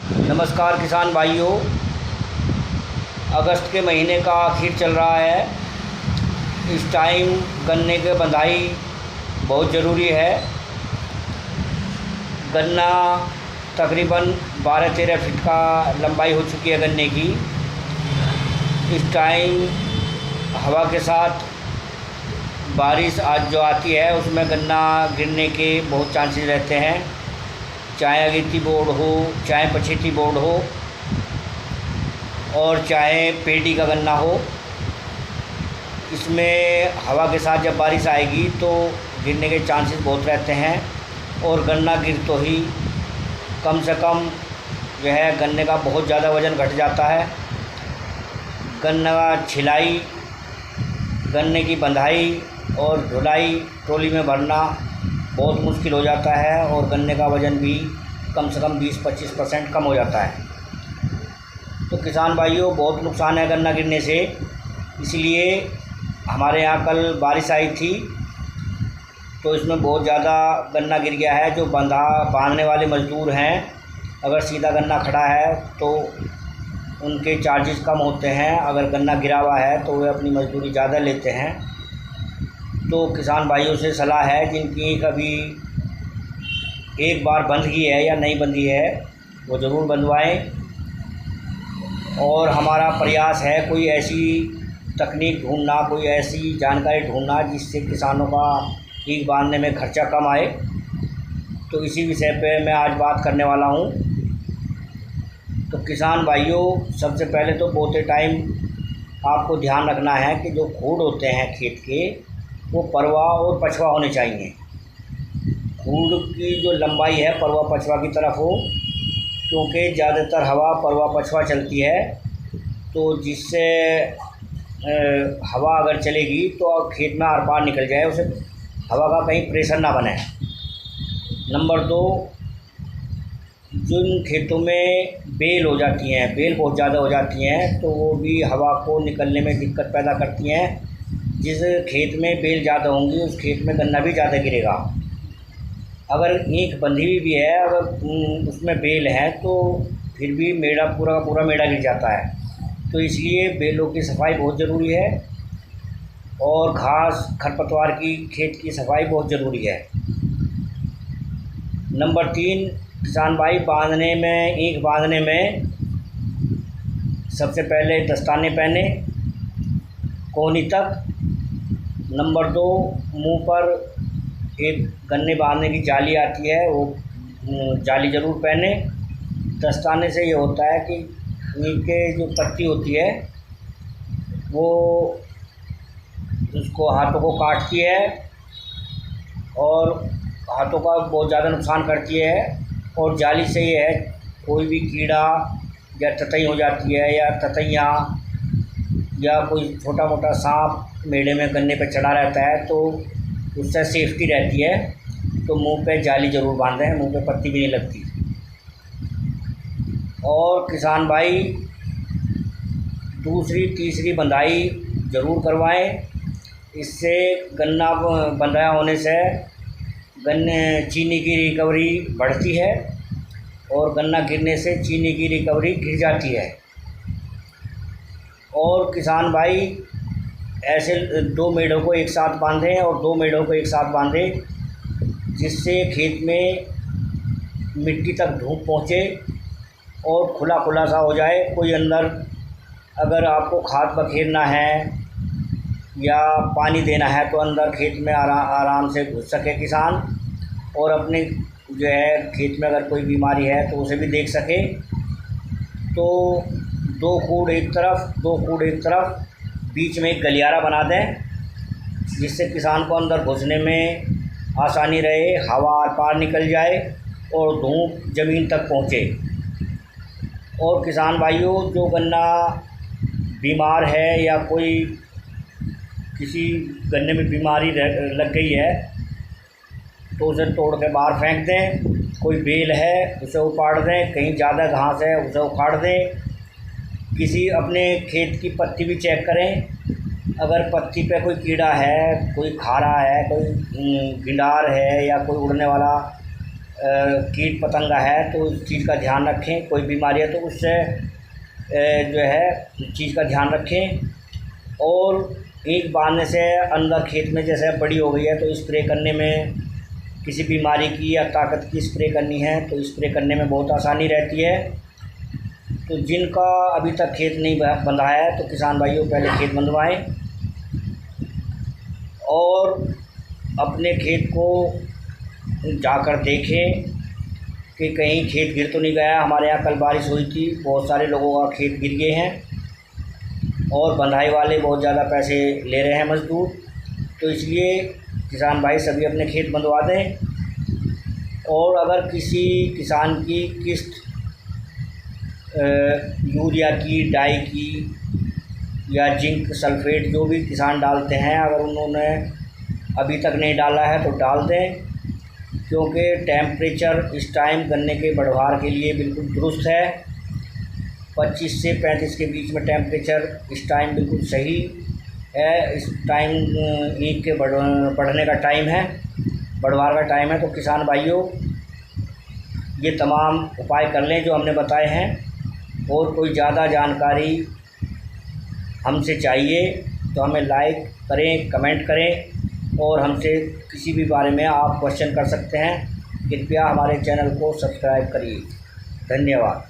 नमस्कार किसान भाइयों। अगस्त के महीने का आखिर चल रहा है। इस टाइम गन्ने की बंधाई बहुत ज़रूरी है। गन्ना तकरीबन 12-13 फीट का लंबाई हो चुकी है गन्ने की। इस टाइम हवा के साथ बारिश आज जो आती है उसमें गन्ना गिरने के बहुत चांसेस रहते हैं, चाहे अगेती बोर्ड हो, चाहे पछेती बोर्ड हो और चाहे पेटी का गन्ना हो। इसमें हवा के साथ जब बारिश आएगी तो गिरने के चांसेस बहुत रहते हैं और गन्ना गिर तो ही कम से कम जो है गन्ने का बहुत ज़्यादा वज़न घट जाता है। गन्ना छिलाई, गन्ने की बंधाई और ढुलाई, ट्रॉली में भरना बहुत मुश्किल हो जाता है और गन्ने का वज़न भी कम से कम 20-25% कम हो जाता है। तो किसान भाइयों, बहुत नुकसान है गन्ना गिरने से। इसलिए हमारे यहाँ कल बारिश आई थी तो इसमें बहुत ज़्यादा गन्ना गिर गया है। जो बांधने वाले मज़दूर हैं, अगर सीधा गन्ना खड़ा है तो उनके चार्जेस कम होते हैं, अगर गन्ना गिरा हुआ है तो वे अपनी मजदूरी ज़्यादा लेते हैं। तो किसान भाइयों से सलाह है, जिनकी कभी एक बार बंध गई है या नहीं बंधी है वो ज़रूर बंधवाएं। और हमारा प्रयास है कोई ऐसी तकनीक ढूंढना, कोई ऐसी जानकारी ढूंढना जिससे किसानों का ईख बांधने में खर्चा कम आए। तो इसी विषय पे मैं आज बात करने वाला हूँ। तो किसान भाइयों, सबसे पहले तो बोते टाइम आपको ध्यान रखना है कि जो खूड होते हैं खेत के वो परवा और पछवा होने चाहिए। खूड की जो लंबाई है परवा पछवा की तरफ हो, क्योंकि ज़्यादातर हवा परवा पछवा चलती है। तो जिससे हवा अगर चलेगी तो खेत में आर पार निकल जाए, उसे हवा का कहीं प्रेशर ना बने। नंबर 2, जिन खेतों में बेल हो जाती हैं, बेल बहुत ज़्यादा हो जाती हैं, तो वो भी हवा को निकलने में दिक्कत पैदा करती हैं। जिस खेत में बेल ज़्यादा होंगी उस खेत में गन्ना भी ज़्यादा गिरेगा। अगर ईख बंधी हुई भी है, अगर उसमें बेल है तो फिर भी मेड़ा पूरा का पूरा मेड़ा गिर जाता है। तो इसलिए बेलों की सफाई बहुत ज़रूरी है और घास खरपतवार की खेत की सफाई बहुत ज़रूरी है। नंबर 3, किसान भाई बांधने में, ईख बांधने में सबसे पहले दस्ताने पहने कोहनी तक। नंबर 2, मुंह पर एक गन्ने बांधने की जाली आती है, वो जाली ज़रूर पहने। दस्ताने से ये होता है कि ईख के जो पत्ती होती है वो उसको हाथों को काटती है और हाथों का बहुत ज़्यादा नुकसान करती है। और जाली से ये है, कोई भी कीड़ा या ततई हो जाती है या ततैयाँ या कोई छोटा मोटा सांप मेढ़े में गन्ने पे चढ़ा रहता है तो उससे सेफ्टी रहती है। तो मुंह पे जाली ज़रूर बांधें, मुंह पे पत्ती भी नहीं लगती। और किसान भाई दूसरी तीसरी बंधाई ज़रूर करवाएं। इससे गन्ना बंधाया होने से गन्ने चीनी की रिकवरी बढ़ती है और गन्ना गिरने से चीनी की रिकवरी गिर जाती है। और किसान भाई ऐसे 2 मेढ़ों को एक साथ बांधें और 2 मेढ़ों को एक साथ बांधें, जिससे खेत में मिट्टी तक धूप पहुँचे और खुला खुला सा हो जाए। कोई अंदर अगर आपको खाद बखेरना है या पानी देना है तो अंदर खेत में आराम से घुस सके किसान, और अपने जो है खेत में अगर कोई बीमारी है तो उसे भी देख सके। तो 2 खूड एक तरफ, 2 खूड एक तरफ, बीच में एक गलियारा बना दें जिससे किसान को अंदर घुसने में आसानी रहे, हवा आर पार निकल जाए और धूप ज़मीन तक पहुँचे। और किसान भाइयों, जो गन्ना बीमार है या कोई किसी गन्ने में बीमारी लग गई है तो उसे तोड़ के बाहर फेंक दें। कोई बेल है उसे उपाड़ दें, कहीं ज़्यादा घास है उसे उखाड़ दें। किसी अपने खेत की पत्ती भी चेक करें, अगर पत्ती पे कोई कीड़ा है, कोई खारा है, कोई गिंडार है या कोई उड़ने वाला कीट पतंगा है तो उस चीज़ का ध्यान रखें। कोई बीमारी है तो उससे जो है चीज़ का ध्यान रखें। और ईंट बांधने से अंदर खेत में जैसे बड़ी हो गई है तो स्प्रे करने में, किसी बीमारी की या ताकत की स्प्रे करनी है तो स्प्रे करने में बहुत आसानी रहती है। तो जिनका अभी तक खेत नहीं बंधा है तो किसान भाइयों पहले खेत बंधवाएं और अपने खेत को जाकर देखें कि कहीं खेत गिर तो नहीं गया। हमारे यहाँ कल बारिश हुई थी, बहुत सारे लोगों का खेत गिर गए हैं और बंधाई वाले बहुत ज़्यादा पैसे ले रहे हैं मज़दूर। तो इसलिए किसान भाई सभी अपने खेत बंधवा दें। और अगर किसी किसान की किस्त यूरिया की, डाई की या जिंक सल्फेट जो भी किसान डालते हैं, अगर उन्होंने अभी तक नहीं डाला है तो डाल दें, क्योंकि टेम्परेचर इस टाइम गन्ने के बढ़वार के लिए बिल्कुल दुरुस्त है। 25 से 35 के बीच में टेम्परेचर इस टाइम बिल्कुल सही है। इस टाइम ईंट के बढ़ने का टाइम है, बढ़वार का टाइम है। तो किसान भाइयों ये तमाम उपाय कर लें जो हमने बताए हैं। और कोई ज़्यादा जानकारी हमसे चाहिए तो हमें लाइक करें, कमेंट करें और हमसे किसी भी बारे में आप क्वेश्चन कर सकते हैं। कृपया हमारे चैनल को सब्सक्राइब करिए। धन्यवाद।